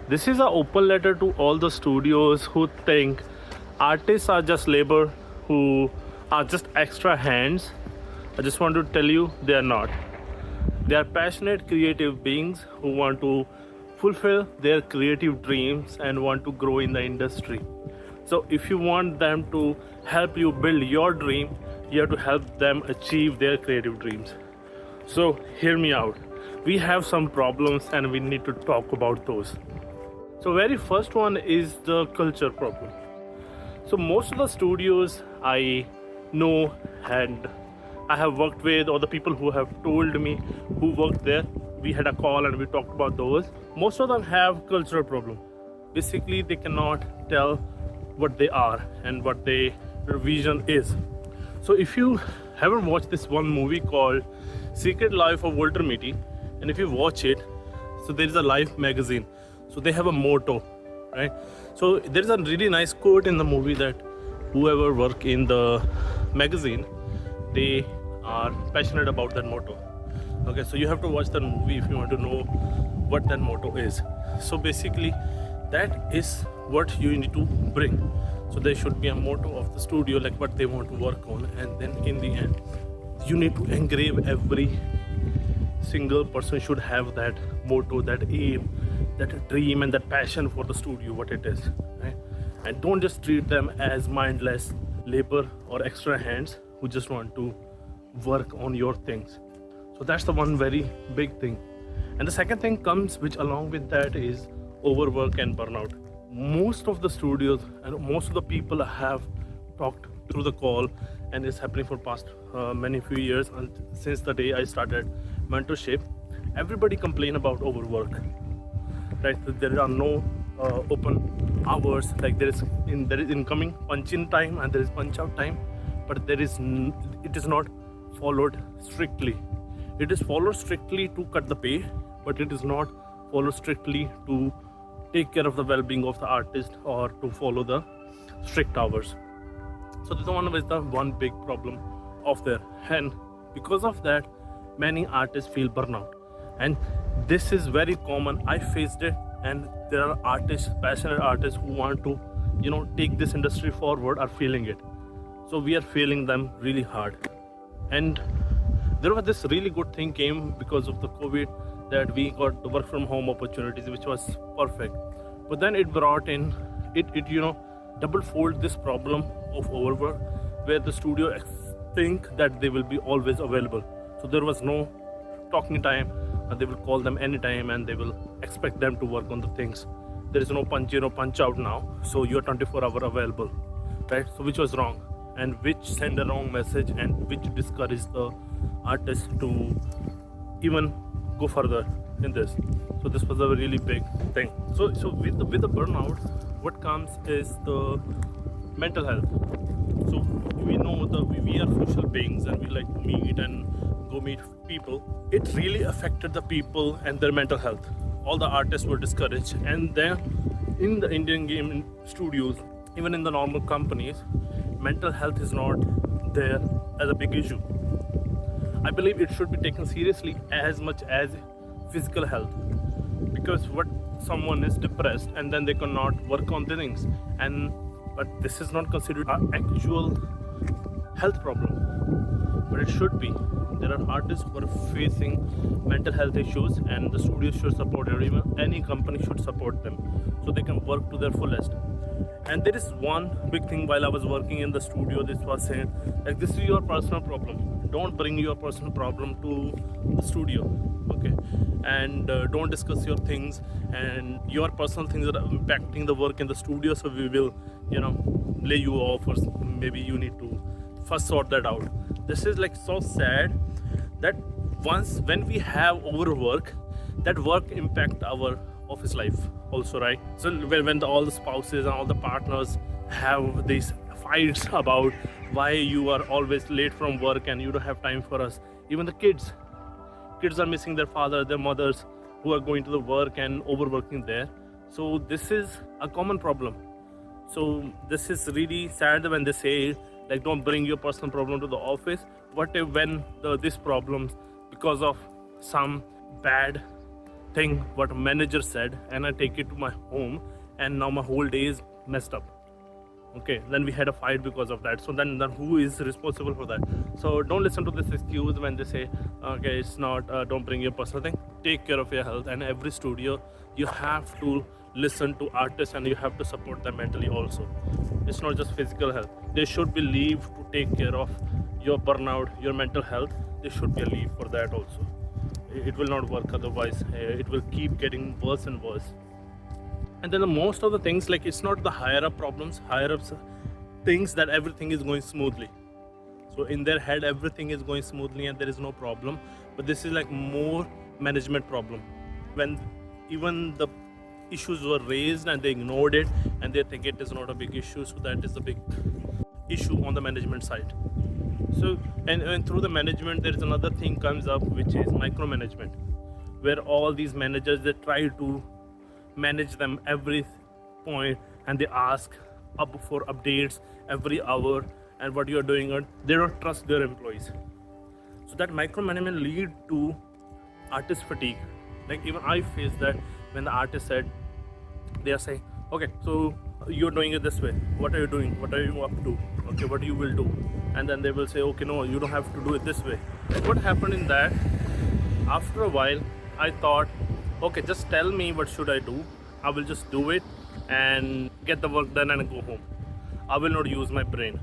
This is an open letter to all the studios who think artists are just labor, who are just extra hands. I just want to tell you they are not. They are passionate, creative beings who want to fulfill their creative dreams and want to grow in the industry. So, if you want them to help you build your dream, you have to help them achieve their creative dreams. So, hear me out. We have some problems and we need to talk about those. So, very first one is the culture problem. So, most of the studios I know and I have worked with, or the people who have told me who worked there, we had a call and we talked about those. Most of them have cultural problem. Basically, they cannot tell what they are and what their vision is. So, if you haven't watched this one movie called Secret Life of Walter Mitty, and if you watch it, so there is a Life magazine. So they have a motto, right? So there is a really nice quote in the movie that whoever work in the magazine, they are passionate about that motto. Okay, so you have to watch that movie if you want to know what that motto is. So basically, that is what you need to bring. So there should be a motto of the studio, like what they want to work on, and then in the end, you need to engrave every single person should have that motto, that aim, that dream, and that passion for the studio, what it is, right? And don't just treat them as mindless labor or extra hands who just want to work on your things. So that's the one very big thing. And the second thing comes which along with that is overwork and burnout. Most of the studios and most of the people have talked through the call, and it's happening for past many few years, and since the day I started mentorship, everybody complain about overwork, right? There are no open hours, like there is incoming punch in time and there is punch out time, but it is not followed strictly. It is followed strictly to cut the pay, but it is not followed strictly to take care of the well-being of the artist or to follow the strict hours. So this is the one big problem of there, and because of that, many artists feel burnout, and this is very common. I faced it, and there are artists, passionate artists who want to, take this industry forward, are feeling it. So we are feeling them really hard, and there was this really good thing came because of the COVID, that we got the work from home opportunities, which was perfect. But then it brought in it double fold this problem of overwork, where the studio think that they will be always available. So there was no talking time, and they will call them anytime and they will expect them to work on the things. There is no punch in or punch out now, so you're 24-hour available, right? So which was wrong, and which sent a wrong message, and which discouraged the artist to even go further in this. So this was a really big thing. So with the burnout, what comes is the mental health. So we know that we are social beings and we like to meet and go meet people. It really affected the people and their mental health. All the artists were discouraged, and then in the Indian game studios, even in the normal companies, mental health is not there as a big issue. I believe it should be taken seriously as much as physical health, because what someone is depressed and then they cannot work on the things, but this is not considered an actual health problem, but it should be. There are artists who are facing mental health issues, and the studio should support everyone. Any company should support them so they can work to their fullest. And there is one big thing while I was working in the studio, this was saying, like, this is your personal problem. Don't bring your personal problem to the studio, okay? And don't discuss your things and your personal things that are impacting the work in the studio. So we will, lay you off, or maybe you need to first sort that out. This is like so sad that when we have overwork, that work impact our office life also, right? So when all the spouses and all the partners have these fights about why you are always late from work and you don't have time for us. Even the kids are missing their father, their mothers, who are going to the work and overworking there. So this is a common problem. So this is really sad when they say, like, don't bring your personal problem to the office. What if when these problems, because of some bad thing what a manager said and I take it to my home, and now my whole day is messed up. Okay, then we had a fight because of that. So then who is responsible for that? So don't listen to this excuse when they say, okay, it's not, don't bring your personal thing. Take care of your health. And every studio, you have to listen to artists and you have to support them mentally also. It's not just physical health. There should be leave to take care of your burnout, your mental health. There should be a leave for that also. It will not work otherwise. It will keep getting worse and worse. And then most of the things, like, it's not the higher up problems. Higher ups thinks that everything is going smoothly. So in their head, everything is going smoothly and there is no problem. But this is like more management problem. When even the issues were raised and they ignored it and they think it is not a big issue. So that is a big issue on the management side. So and through the management, there is another thing comes up, which is micromanagement, where all these managers, they try to manage them every point and they ask up for updates every hour and what you are doing, and they don't trust their employees. So that micromanagement lead to artist fatigue. Like, even I faced that when the artist said, they are saying, okay, so you're doing it this way, what are you doing, what are you up to, okay, what you will do, and then they will say, okay, no, you don't have to do it this way. What happened in that, after a while I thought, okay, just tell me what should I do, I will just do it and get the work done and go home. I will not use my brain,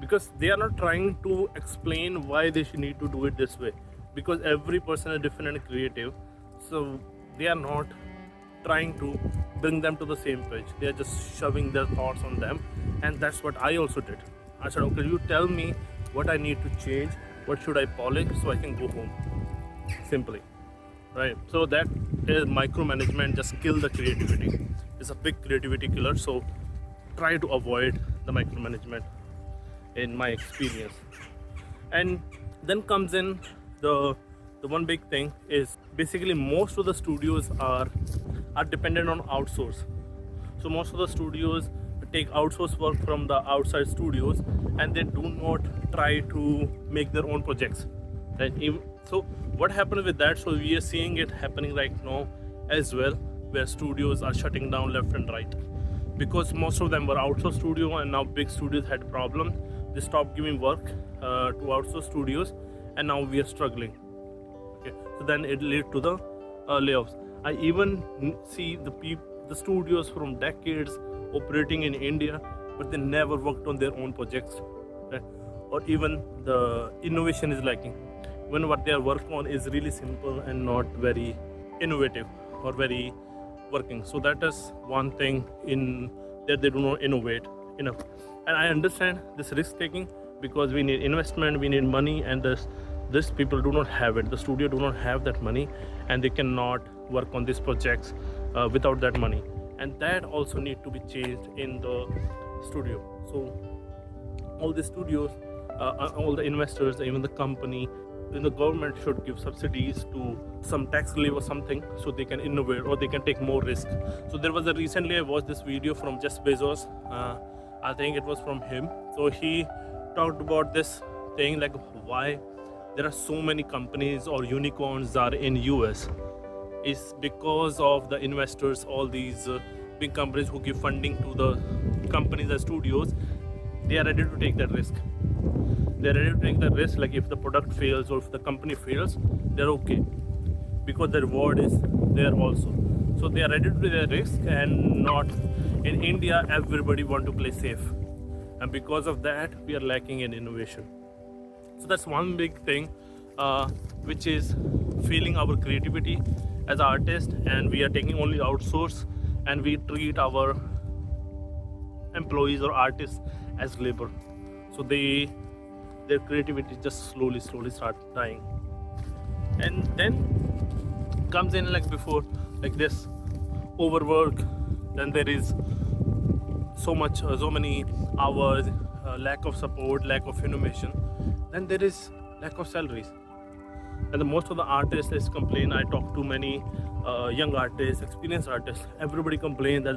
because they are not trying to explain why they should need to do it this way, because every person is different and creative. So they are not trying to bring them to the same page. They are just shoving their thoughts on them, and that's what I also did. I said, okay, you tell me what I need to change, what should I polish so I can go home, simply. Right? So that is micromanagement, just kill the creativity. It's a big creativity killer. So try to avoid the micromanagement, in my experience. And then comes in the one big thing is, basically most of the studios are dependent on outsource. So most of the studios take outsource work from the outside studios and they do not try to make their own projects. And so what happened with that? So we are seeing it happening right now as well, where studios are shutting down left and right, because most of them were outsourced studio, and now big studios had problem. They stopped giving work to outsourced studios, and now we are struggling. Okay, so then it led to the layoffs. I even see the studios from decades operating in India, but they never worked on their own projects, right? Or even the innovation is lacking, when what they are working on is really simple and not very innovative or very working. So that is one thing in that they do not innovate enough. And I understand this risk taking, because we need investment, we need money, and this people do not have it. The studio do not have that money, and they cannot work on these projects without that money. And that also need to be changed in the studio. So all the studios, all the investors, even the company, the government should give subsidies to some tax relief or something, so they can innovate or they can take more risk. So there was recently I watched this video from Jeff Bezos. I think it was from him. So he talked about this thing, like why there are so many companies or unicorns are in US. Is because of the investors, all these big companies who give funding to the companies and studios. They are ready to take that risk. They're ready to take the risk, like if the product fails or if the company fails, they're okay, because the reward is there also. So they are ready to take the risk, and not in India, everybody want to play safe. And because of that, we are lacking in innovation. So that's one big thing, which is failing our creativity as artists, and we are taking only outsource, and we treat our employees or artists as labor. So their creativity just slowly start dying. And then comes in, like before, like this overwork, then there is so many hours, lack of support, lack of innovation, then there is lack of salaries. And most of the artists is complain. I talk to many young artists, experienced artists, everybody complain that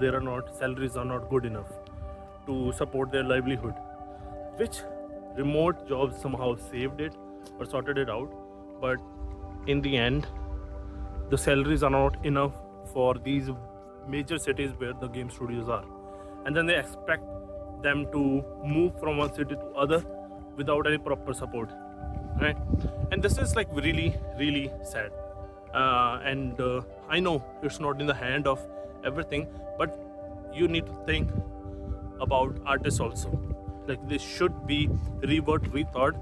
salaries are not good enough to support their livelihood, which remote jobs somehow saved it or sorted it out. But in the end, the salaries are not enough for these major cities where the game studios are, and then they expect them to move from one city to other without any proper support, right? And this is like really sad. And I know it's not in the hand of everything, but you need to think about artists also. Like this should be rethought.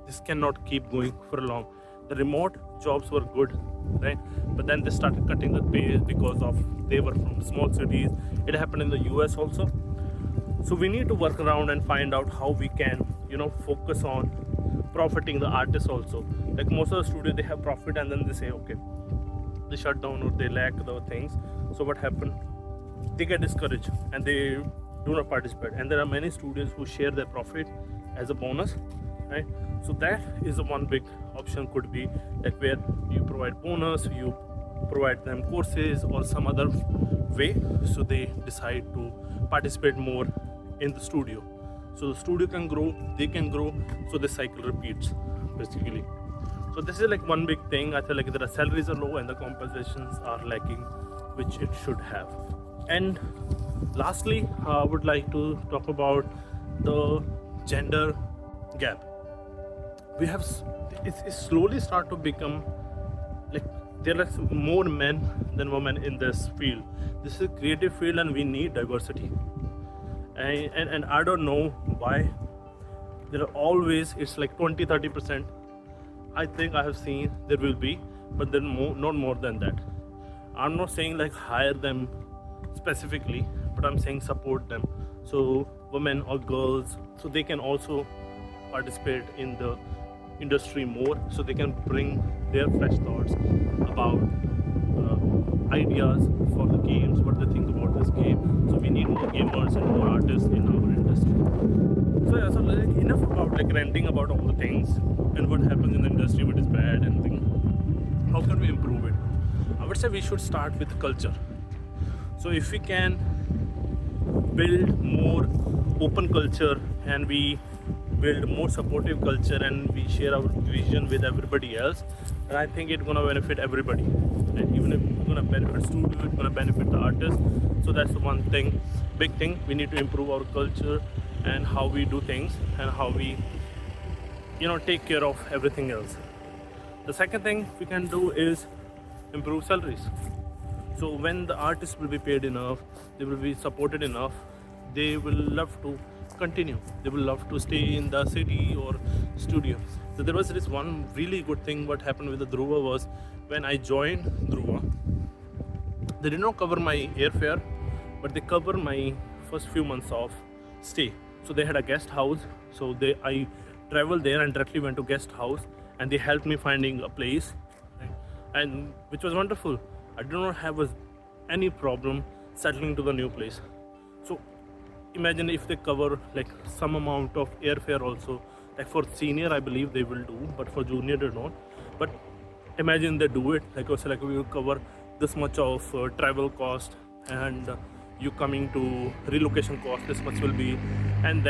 This cannot keep going for long. The remote jobs were good, right? But then they started cutting the pay because of they were from small cities. It happened in the US also. So we need to work around and find out how we can, focus on profiting the artists also. Like most of the studios, they have profit and then they say, okay, they shut down or they lack the things. So what happened? They get discouraged and they do not participate. And there are many studios who share their profit as a bonus, right? So that is the one big option could be like where you provide bonus, you provide them courses or some other way, so they decide to participate more in the studio. So the studio can grow, they can grow, so the cycle repeats basically. So this is like one big thing. I feel like the salaries are low and the compensations are lacking, which it should have. And lastly, I would like to talk about the gender gap. We have it slowly start to become like there are more men than women in this field. This is a creative field and we need diversity. And I don't know why there are always, it's like 20-30%. I think I have seen there will be, but then not more than that. I'm not saying like hire them specifically, but I'm saying support them. So women or girls, so they can also participate in the industry more, so they can bring their fresh thoughts about ideas for the games, what they think about this game. So we need more gamers and more artists in our industry. So yeah, so like enough about like ranting about all the things and what happens in the industry, what is bad and thing. How can we improve it? I would say we should start with culture. So if we can build more open culture and we build more supportive culture and we share our vision with everybody else, and I think it's gonna benefit everybody. And even if it's gonna benefit studio, it's gonna benefit the artist. So that's the one thing, big thing. We need to improve our culture and how we do things and how we, take care of everything else. The second thing we can do is improve salaries. So when the artists will be paid enough, they will be supported enough, they will love to continue. They will love to stay in the city or studio. So there was this one really good thing what happened with the Dhruva was when I joined Dhruva, they did not cover my airfare, but they covered my first few months of stay. So they had a guest house. So I traveled there and directly went to guest house and they helped me finding a place, right? And which was wonderful. I do not have any problem settling to the new place. So imagine if they cover like some amount of airfare also. Like for senior, I believe they will do, but for junior they don't. But imagine they do it. Like also, like we will cover this much of travel cost and you coming to relocation cost. This much will be, and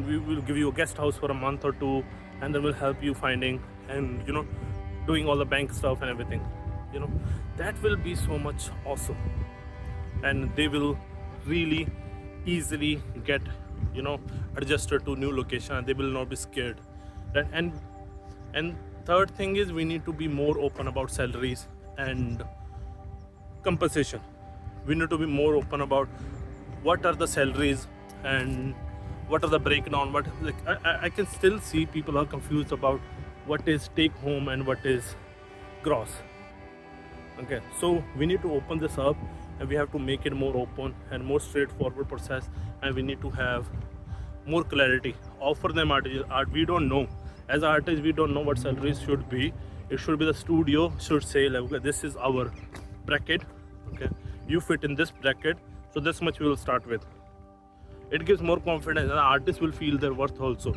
we will give you a guest house for a month or two, and then we'll help you finding and doing all the bank stuff and everything. That will be so much awesome, and they will really easily get adjusted to new location and they will not be scared, right? And third thing is we need to be more open about salaries and compensation. We need to be more open about what are the salaries and what are the breakdown. But like I can still see people are confused about what is take home and what is gross. Okay, so we need to open this up and we have to make it more open and more straightforward process, and we need to have more clarity. Offer them art. We don't know. As artists, we don't know what salaries should be. It should be the studio should say like, okay, this is our bracket. Okay, you fit in this bracket, so this much we will start with. It gives more confidence, and the artists will feel their worth also,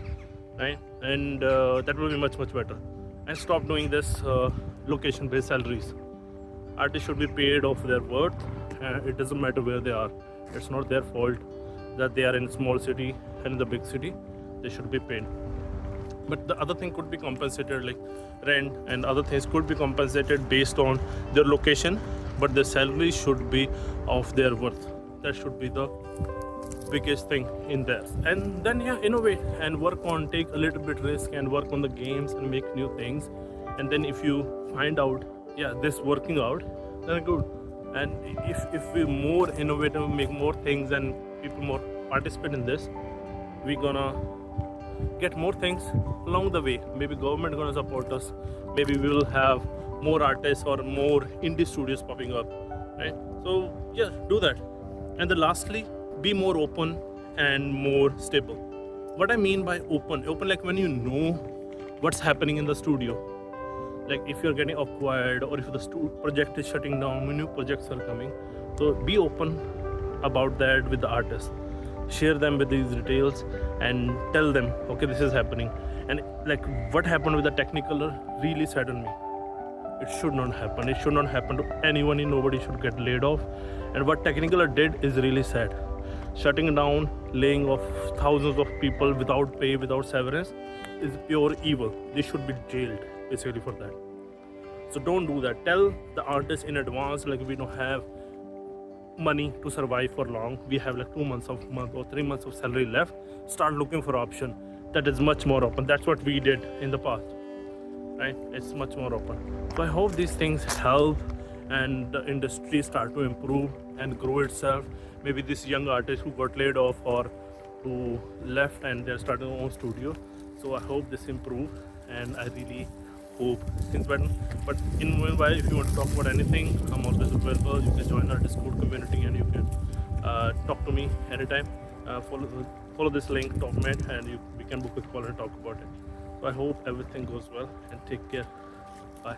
right? And that will be much better. And stop doing this location-based salaries. Artists should be paid off their worth. It doesn't matter where they are. It's not their fault that they are in a small city and in the big city. They should be paid. but the other thing could be compensated, like rent and other things could be compensated based on their location, but the salary should be of their worth. That should be the biggest thing in there. And then yeah, innovate and work on, take a little bit risk and work on the games and make new things. And then if you find out, yeah, this working out, then good. And if we more innovative, make more things and people more participate in this, we gonna get more things along the way. Maybe government gonna support us, maybe we will have more artists or more indie studios popping up, right? So yeah, do that. And then lastly, be more open and more stable. What I mean by open like when you know what's happening in the studio, like if you're getting acquired or if the project is shutting down, when new projects are coming, so be open about that with the artists, share them with these details and tell them, okay, this is happening. And like what happened with the Technicolor really saddened me. It should not happen. It should not happen to anyone. Nobody should get laid off. And what Technicolor did is really sad. Shutting down, laying off thousands of people without pay, without severance is pure evil. They should be jailed basically for that. So don't do that. Tell the artists in advance, like we don't have money to survive for long. We have like 2 months or 3 months of salary left. Start looking for option that is much more open. That's what we did in the past, right? It's much more open. So I hope these things help and the industry start to improve and grow itself. Maybe this young artist who got laid off or who left and they're starting their own studio. So I hope this improve and I really hope things better. But in meanwhile, if you want to talk about anything, I'm always available. You can join our Discord community and you can talk to me anytime. Follow this link, document, and we can book a call and talk about it. So I hope everything goes well and take care. Bye.